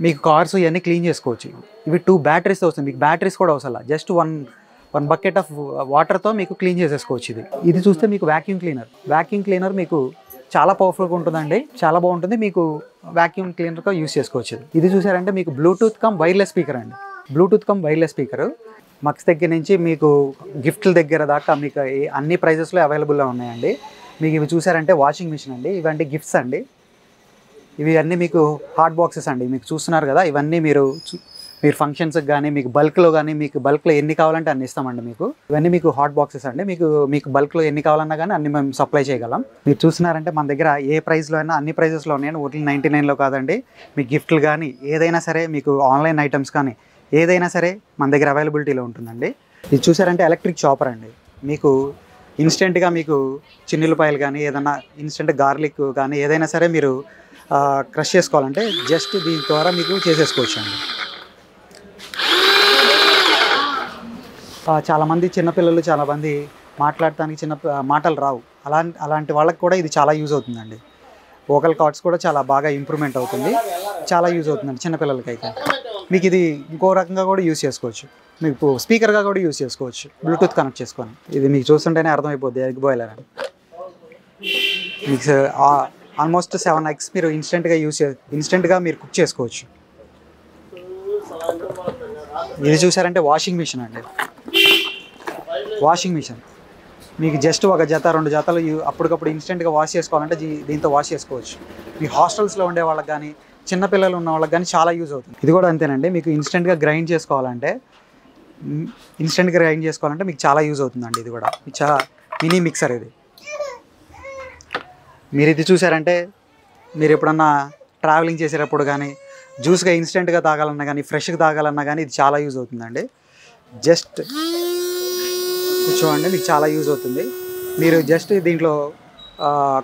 మీకు కార్స్ ఇవన్నీ క్లీన్ చేసుకోవచ్చు. ఇవి 2 బ్యాటరీస్తో వస్తుంది, మీకు బ్యాటరీస్ కూడా అవసరం, జస్ట్ వన్ బకెట్ ఆఫ్ వాటర్తో మీకు క్లీన్ చేసేసుకోవచ్చు. ఇది చూస్తే మీకు వ్యాక్యూమ్ క్లీనర్ మీకు చాలా పవర్ఫుల్గా ఉంటుందండి, చాలా బాగుంటుంది. మీకు వ్యాక్యూమ్ క్లీనర్గా యూస్ చేసుకోవచ్చు. ఇది చూసారంటే మీకు బ్లూటూత్ కమ్ వైర్లెస్ స్పీకర్ అండి. బ్లూటూత్ కమ్ వైర్లెస్ స్పీకర్ మక్స్ దగ్గర నుంచి మీకు గిఫ్ట్ల దగ్గర దాకా మీకు అన్ని ప్రైజెస్లో అవైలబుల్గా ఉన్నాయండి. మీకు ఇవి చూసారంటే వాషింగ్ మిషన్ అండి, ఇవన్నీ గిఫ్ట్స్ అండి. ఇవి అన్నీ మీకు హాట్ బాక్సెస్ అండి, మీకు చూస్తున్నారు కదా. ఇవన్నీ మీరు ఫంక్షన్స్కి కానీ మీకు బల్క్లో ఎన్ని కావాలంటే అన్ని ఇస్తామండి. ఇవన్నీ మీకు హాట్ బాక్సెస్ అండి. మీకు బల్క్లో ఎన్ని కావాలన్నా కానీ అన్ని మేము సప్లై చేయగలం. మీరు చూస్తున్నారంటే మన దగ్గర ఏ ప్రైస్లో అయినా అన్ని ప్రైజెస్లో ఉన్నాయండి. ఓన్లీ 99లో కాదండి. మీకు గిఫ్ట్లు కానీ ఏదైనా సరే, మీకు ఆన్లైన్ ఐటమ్స్ కానీ ఏదైనా సరే మన దగ్గర అవైలబిలిటీలో ఉంటుందండి. ఇది చూసారంటే ఎలక్ట్రిక్ చాపర్ అండి. మీకు ఇన్స్టెంట్గా మీకు చిన్నులపాయలు కానీ ఏదైనా ఇన్స్టెంట్ గార్లిక్ కానీ ఏదైనా సరే మీరు క్రష్ చేసుకోవాలంటే జస్ట్ దీని ద్వారా మీకు చేసేసుకోవచ్చు అండి. చాలామంది చిన్నపిల్లలు చాలామంది మాట్లాడటానికి మాటలు రావు, అలాంటి వాళ్ళకి కూడా ఇది చాలా యూజ్ అవుతుందండి. వోకల్ కార్డ్స్ కూడా చాలా బాగా ఇంప్రూవ్మెంట్ అవుతుంది, చాలా యూజ్ అవుతుందండి చిన్నపిల్లలకి అయితే. మీకు ఇది ఇంకో రకంగా కూడా యూజ్ చేసుకోవచ్చు, మీకు స్పీకర్గా కూడా యూజ్ చేసుకోవచ్చు, బ్లూటూత్ కనెక్ట్ చేసుకొని. ఇది మీకు చూస్తుంటేనే అర్థమైపోద్ది ఎగ్ బాయిలర్ అని. మీకు ఆల్మోస్ట్ 7x మీరు ఇన్స్టెంట్గా మీరు కుక్ చేసుకోవచ్చు. ఇది చూసారంటే వాషింగ్ మిషన్ అండి. వాషింగ్ మిషన్ మీకు జస్ట్ ఒక జత 2 జతలు అప్పటికప్పుడు ఇన్స్టెంట్గా వాష్ చేసుకోవాలంటే దీంతో వాష్ చేసుకోవచ్చు. మీ హాస్టల్స్లో ఉండే వాళ్ళకి కానీ చిన్నపిల్లలు ఉన్న వాళ్ళకి కానీ చాలా యూజ్ అవుతుంది. ఇది కూడా అంతేనండి. మీకు ఇన్స్టెంట్గా గ్రైండ్ చేసుకోవాలంటే మీకు చాలా యూజ్ అవుతుందండి. ఇది కూడా చాలా మినీ మిక్సర్. మీరు ఇది చూసారంటే మీరు ఎప్పుడన్నా ట్రావెలింగ్ చేసేటప్పుడు కానీ జ్యూస్గా ఇన్స్టెంట్గా తాగాలన్నా కానీ ఫ్రెష్గా తాగాలన్నా కానీ ఇది చాలా యూజ్ అవుతుందండి. జస్ట్ చూడండి, మీకు చాలా యూజ్ అవుతుంది. మీరు జస్ట్ దీంట్లో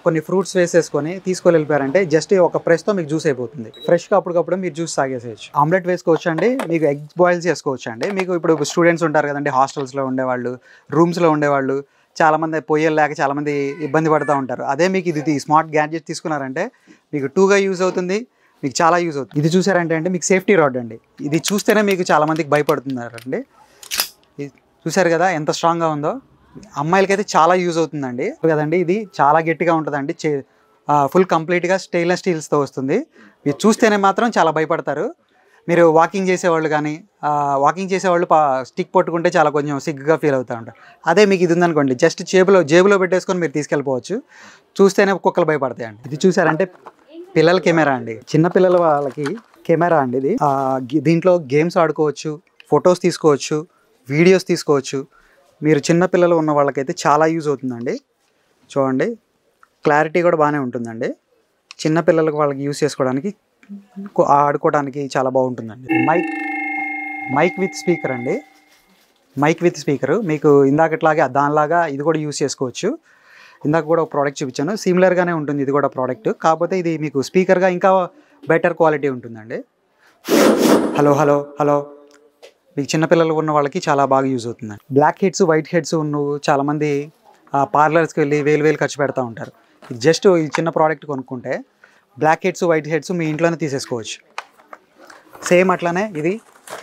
కొన్ని ఫ్రూట్స్ వేసేసుకొని తీసుకొని వెళ్ళిపోయారంటే జస్ట్ ఒక ప్రెస్తో మీకు జ్యూస్ అయిపోతుంది. ఫ్రెష్గా అప్పటికప్పుడు మీరు జ్యూస్ తాగేసేయచ్చు. ఆమ్లెట్ వేసుకోవచ్చు అండి, మీకు ఎగ్ బాయిల్ చేసుకోవచ్చు అండి. మీకు ఇప్పుడు స్టూడెంట్స్ ఉంటారు కదండి, హాస్టల్స్లో ఉండేవాళ్ళు, రూమ్స్లో ఉండేవాళ్ళు, చాలామంది పొయ్యలు లేక చాలామంది ఇబ్బంది పడుతూ ఉంటారు. అదే మీకు ఇది స్మార్ట్ గ్యాడ్జెట్ తీసుకున్నారంటే మీకు 2గా యూజ్ అవుతుంది, మీకు చాలా యూజ్ అవుతుంది. ఇది చూసారంటే మీకు సేఫ్టీ రాడ్ అండి. ఇది చూస్తేనే మీకు చాలామందికి భయపడుతున్నారండి. ఇది చూసారు కదా ఎంత స్ట్రాంగ్గా ఉందో. అమ్మాయిలకైతే చాలా యూజ్ అవుతుందండి కదండి. ఇది చాలా గట్టిగా ఉంటుందండి, ఫుల్ కంప్లీట్గా స్టెయిన్లెస్ స్టీల్స్తో వస్తుంది. మీరు చూస్తేనే మాత్రం చాలా భయపడతారు. మీరు వాకింగ్ చేసేవాళ్ళు కానీ స్టిక్ పట్టుకుంటే చాలా కొంచెం సిగ్గుగా ఫీల్ అవుతూ ఉంటారు. అదే మీకు ఇది ఉందనుకోండి, జస్ట్ జేబులో పెట్టేసుకొని మీరు తీసుకెళ్ళిపోవచ్చు. చూస్తేనే కుక్కలు భయపడతాయండి. ఇది చూసారంటే పిల్లల కెమెరా అండి, చిన్నపిల్లల వాళ్ళకి కెమెరా అండి. ఇది దీంట్లో గేమ్స్ ఆడుకోవచ్చు, ఫొటోస్ తీసుకోవచ్చు, వీడియోస్ తీసుకోవచ్చు. మీరు చిన్నపిల్లలు ఉన్న వాళ్ళకైతే చాలా యూజ్ అవుతుందండి. చూడండి, క్లారిటీ కూడా బాగానే ఉంటుందండి. చిన్నపిల్లలకు వాళ్ళకి యూజ్ చేసుకోవడానికి ఆడుకోవడానికి చాలా బాగుంటుందండి. మైక్ విత్ స్పీకర్ అండి. మైక్ విత్ స్పీకర్ మీకు ఇందాకట్లాగే దానిలాగా ఇది కూడా యూజ్ చేసుకోవచ్చు. ఇందాక కూడా ఒక ప్రోడక్ట్ చూపించాను, సిమిలర్గానే ఉంటుంది ఇది కూడా ప్రోడక్ట్. కాకపోతే ఇది మీకు స్పీకర్గా ఇంకా బెటర్ క్వాలిటీ ఉంటుందండి. హలో హలో హలో మీకు చిన్నపిల్లలు ఉన్న వాళ్ళకి చాలా బాగా యూజ్ అవుతుందండి. బ్లాక్ హెడ్స్ వైట్ హెడ్స్ ఉన్న చాలామంది పార్లర్స్కి వెళ్ళి వేలు ఖర్చు పెడతా ఉంటారు. జస్ట్ ఈ చిన్న ప్రోడక్ట్ కొనుక్కుంటే బ్లాక్ హెడ్స్ వైట్ హెడ్స్ మీ ఇంట్లోనే తీసేసుకోవచ్చు. సేమ్ అట్లానే ఇది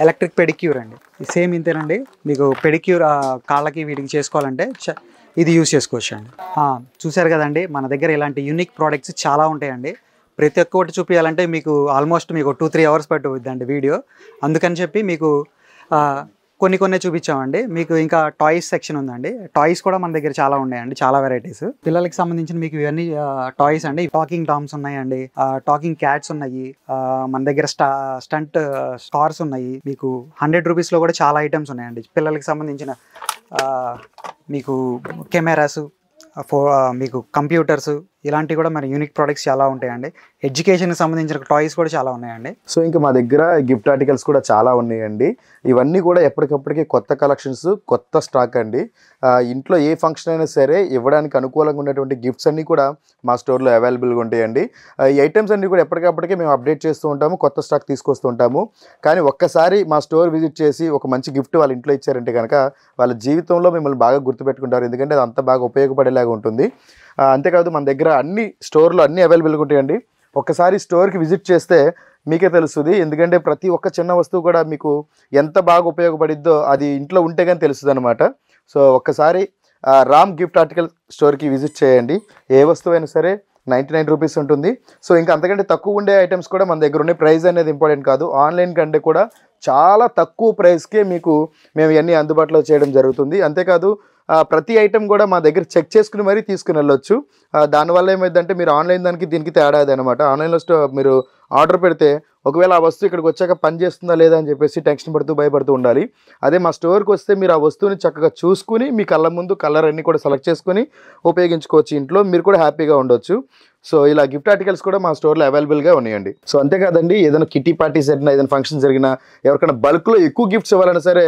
ఎలక్ట్రిక్ పెడిక్యూర్ అండి. సేమ్ ఇంతేనండి. మీకు పెడిక్యూర్ కాళ్ళకి వీటికి చేసుకోవాలంటే ఇది యూజ్ చేసుకోవచ్చు అండి. చూసారు కదండి, మన దగ్గర ఇలాంటి యూనిక్ ప్రోడక్ట్స్ చాలా ఉంటాయండి. ప్రతి ఒక్కటి చూపించాలంటే మీకు ఆల్మోస్ట్ మీకు 2-3 అవర్స్ పట్టుద్దండి వీడియో. అందుకని చెప్పి మీకు కొన్ని చూపించామండి. మీకు ఇంకా టాయ్స్ సెక్షన్ ఉందండి. టాయ్స్ కూడా మన దగ్గర చాలా ఉన్నాయండి, చాలా వెరైటీస్. పిల్లలకి సంబంధించిన మీకు ఇవన్నీ టాయ్స్ అండి. టాకింగ్ టామ్స్ ఉన్నాయండి, టాకింగ్ క్యాట్స్ ఉన్నాయి, మన దగ్గర స్టంట్ కార్స్ ఉన్నాయి. మీకు 100 రూపీస్లో కూడా చాలా ఐటమ్స్ ఉన్నాయండి. పిల్లలకి సంబంధించిన మీకు కెమెరాస్, మీకు కంప్యూటర్స్, ఇలాంటివి కూడా మన యూనిక్ ప్రోడక్ట్స్ చాలా ఉంటాయండి. ఎడ్యుకేషన్కి సంబంధించిన టాయ్స్ కూడా చాలా ఉన్నాయండి. సో ఇంకా మా దగ్గర గిఫ్ట్ ఆర్టికల్స్ కూడా చాలా ఉన్నాయండి. ఇవన్నీ కూడా ఎప్పటికప్పటికి కొత్త కలెక్షన్స్, కొత్త స్టాక్ అండి. ఇంట్లో ఏ ఫంక్షన్ అయినా సరే ఇవ్వడానికి అనుకూలంగా ఉన్నటువంటి గిఫ్ట్స్ అన్నీ కూడా మా స్టోర్లో అవైలబుల్గా ఉంటాయండి. ఈ ఐటమ్స్ అన్నీ కూడా ఎప్పటికప్పటికే మేము అప్డేట్ చేస్తూ ఉంటాము, కొత్త స్టాక్ తీసుకొస్తూ ఉంటాము. కానీ ఒక్కసారి మా స్టోర్ విజిట్ చేసి ఒక మంచి గిఫ్ట్ వాళ్ళ ఇంట్లో ఇచ్చారంటే కనుక వాళ్ళ జీవితంలో మిమ్మల్ని బాగా గుర్తుపెట్టుకుంటారు. ఎందుకంటే అది అంత బాగా ఉపయోగపడేలాగా ఉంటుంది. అంతేకాదు మన దగ్గర అన్ని స్టోర్లో అన్నీ అవైలబుల్గా ఉంటాయండి. ఒక్కసారి స్టోర్కి విజిట్ చేస్తే మీకే తెలుస్తుంది. ఎందుకంటే ప్రతి ఒక్క చిన్న వస్తువు కూడా మీకు ఎంత బాగా ఉపయోగపడిద్దో అది ఇంట్లో ఉంటే కానీ తెలుస్తుంది అనమాట. సో ఒక్కసారి రామ్ గిఫ్ట్ ఆర్టికల్ స్టోర్కి విజిట్ చేయండి. ఏ వస్తువు అయినా సరే 99 రూపీస్ ఉంటుంది. సో ఇంకా అంతకంటే తక్కువ ఉండే ఐటమ్స్ కూడా మన దగ్గర ఉన్నాయి. ప్రైస్ అనేది ఇంపార్టెంట్ కాదు, ఆన్లైన్ కంటే కూడా చాలా తక్కువ ప్రైస్కే మీకు మేము ఇవన్నీ అందుబాటులో చేయడం జరుగుతుంది. అంతేకాదు ప్రతి ఐటెం కూడా మా దగ్గర చెక్ చేసుకుని మరీ తీసుకుని వెళ్ళొచ్చు. దానివల్ల ఏమైందంటే మీరు ఆన్లైన్ దానికి దీనికి తేడా అనమాట. ఆన్లైన్లో మీరు ఆర్డర్ పెడితే ఒకవేళ ఆ వస్తువు ఇక్కడికి వచ్చాక పని చేస్తుందా లేదా అని చెప్పేసి టెన్షన్ పడుతూ భయపడుతూ ఉండాలి. అదే మా స్టోర్కి వస్తే మీరు ఆ వస్తువుని చక్కగా చూసుకుని మీ కళ్ళ ముందు కలర్ అన్నీ కూడా సెలెక్ట్ చేసుకుని ఉపయోగించుకోవచ్చు. ఇంట్లో మీరు కూడా హ్యాపీగా ఉండొచ్చు. సో ఇలా గిఫ్ట్ ఆర్టికల్స్ కూడా మా స్టోర్లో అవైలబుల్గా ఉన్నాయండి. సో అంతేకాదండి, ఏదైనా కిటీ పార్టీస్ జరిగినా, ఏదైనా ఫంక్షన్ జరిగినా, ఎవరికైనా బల్క్లో ఎక్కువ గిఫ్ట్స్ ఇవ్వాలన్నా సరే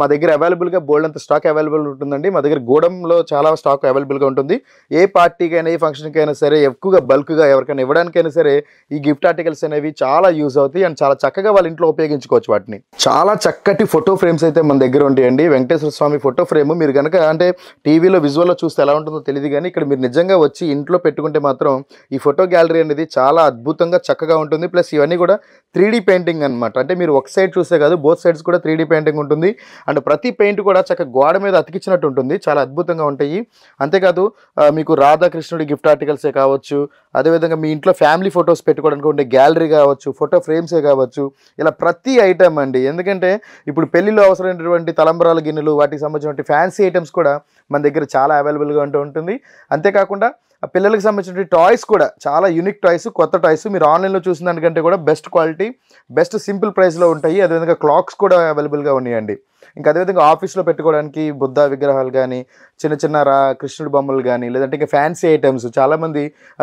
మా దగ్గర అవైలబుల్గా బోల్డ్ అంత స్టాక్ అవైలబుల్ ఉంటుందండి. మా దగ్గర గోడంలో చాలా స్టాక్ అవైలబుల్గా ఉంటుంది. ఏ పార్టీకైనా ఏ ఫంక్షన్కైనా సరే ఎక్కువగా బల్క్గా ఎవరికైనా ఇవ్వడానికైనా సరే ఈ గిఫ్ట్ ఆర్టికల్స్ అనేవి చాలా యూజ్ అవుతాయి అండ్ చాలా చక్కగా వాళ్ళ ఇంట్లో ఉపయోగించుకోవచ్చు వాటిని. చాలా చక్కటి ఫోటో ఫ్రేమ్స్ అయితే మన దగ్గర ఉంటాయండి. వెంకటేశ్వర స్వామి ఫోటో ఫ్రేమ్ మీరు కనుక అంటే టీవీలో విజువల్లో చూస్తే ఎలా ఉంటుందో తెలియదు, కానీ ఇక్కడ మీరు నిజంగా వచ్చి ఇంట్లో పెట్టుకుంటే మాత్రం ఈ ఫోటో గ్యాలరీ అనేది చాలా అద్భుతంగా చక్కగా ఉంటుంది. ప్లస్ ఇవన్నీ కూడా 3D పెయింటింగ్ అనమాట. అంటే మీరు ఒక సైడ్ చూస్తే కాదు, బోత్ సైడ్స్ కూడా 3D పెయింటింగ్ ఉంటుంది. అండ్ ప్రతి పెయింట్ కూడా చక్కగా గోడ మీద అతికించినట్టు ఉంటుంది, చాలా అద్భుతంగా ఉంటాయి. అంతేకాదు మీకు రాధాకృష్ణుడి గిఫ్ట్ ఆర్టికల్సే కావచ్చు, అదేవిధంగా మీ ఇంట్లో ఫ్యామిలీ ఫొటోస్ పెట్టుకోవడానికి ఉండే గ్యాలరీ కావచ్చు, ఫోటో ఫ్రేమ్సే కావచ్చు, ఇలా ప్రతి ఐటమ్ అండి. ఎందుకంటే ఇప్పుడు పెళ్లిలో అవసరమైనటువంటి తలంబరాల గిన్నెలు, వాటికి సంబంధించినటువంటి ఫ్యాన్సీ ఐటమ్స్ కూడా మన దగ్గర చాలా అవైలబుల్గా ఉంటుంది. అంతేకాకుండా పిల్లలకు సంబంధించిన టాయ్స్ కూడా చాలా యూనిక్ టాయ్స్, కొత్త టాయ్స్ మీరు ఆన్లైన్లో చూసిన దానికంటే కూడా బెస్ట్ క్వాలిటీ, బెస్ట్ సింపుల్ ప్రైస్లో ఉంటాయి. అదేవిధంగా క్లాక్స్ కూడా అవైలబుల్గా ఉన్నాయండి. ఇంకా అదేవిధంగా ఆఫీస్లో పెట్టుకోవడానికి బుద్ధ విగ్రహాలు కానీ, చిన్న చిన్న కృష్ణుడి బొమ్మలు కానీ, లేదంటే ఇంకా ఫ్యాన్సీ ఐటమ్స్ చాలామంది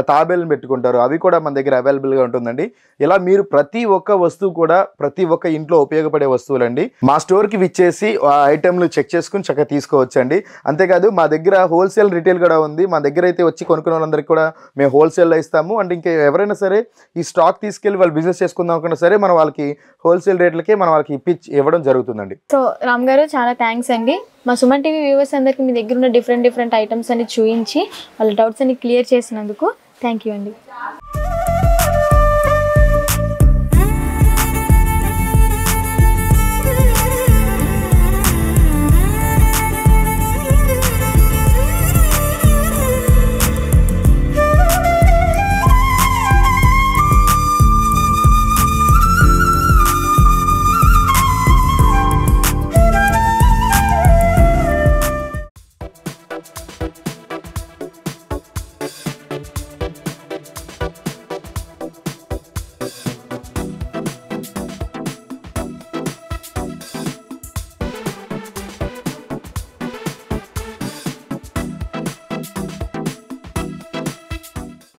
తాబేలను పెట్టుకుంటారు, అవి కూడా మన దగ్గర అవైలబుల్గా ఉంటుందండి. ఇలా మీరు ప్రతి ఒక్క వస్తువు కూడా ప్రతి ఒక్క ఇంట్లో ఉపయోగపడే వస్తువులండి. మా స్టోర్కి విచ్చేసి ఆ ఐటెంలు చెక్ చేసుకుని చక్కగా తీసుకోవచ్చండి. అంతేకాదు మా దగ్గర హోల్సేల్ రిటైల్ కూడా ఉంది. మా దగ్గర అయితే వచ్చి కొనుక్కునే వాళ్ళందరికీ కూడా మేము హోల్సేల్లో ఇస్తాము. అండ్ ఇంకా ఎవరైనా సరే ఈ స్టాక్ తీసుకెళ్ళి వాళ్ళు బిజినెస్ చేసుకుందాం అనుకున్నా సరే మనం వాళ్ళకి హోల్సేల్ రేట్లకే మనం వాళ్ళకి ఇవ్వడం జరుగుతుందండి. సో రామ్ గారు చాలా థ్యాంక్స్ అండి. మా సుమన్ టీవీ వ్యూవర్స్ అందరికీ మీ దగ్గర ఉన్న డిఫరెంట్ ఐటమ్స్ అన్ని చూపించి వాళ్ళ డౌట్స్ అన్ని క్లియర్ చేసినందుకు థ్యాంక్ యూ అండి.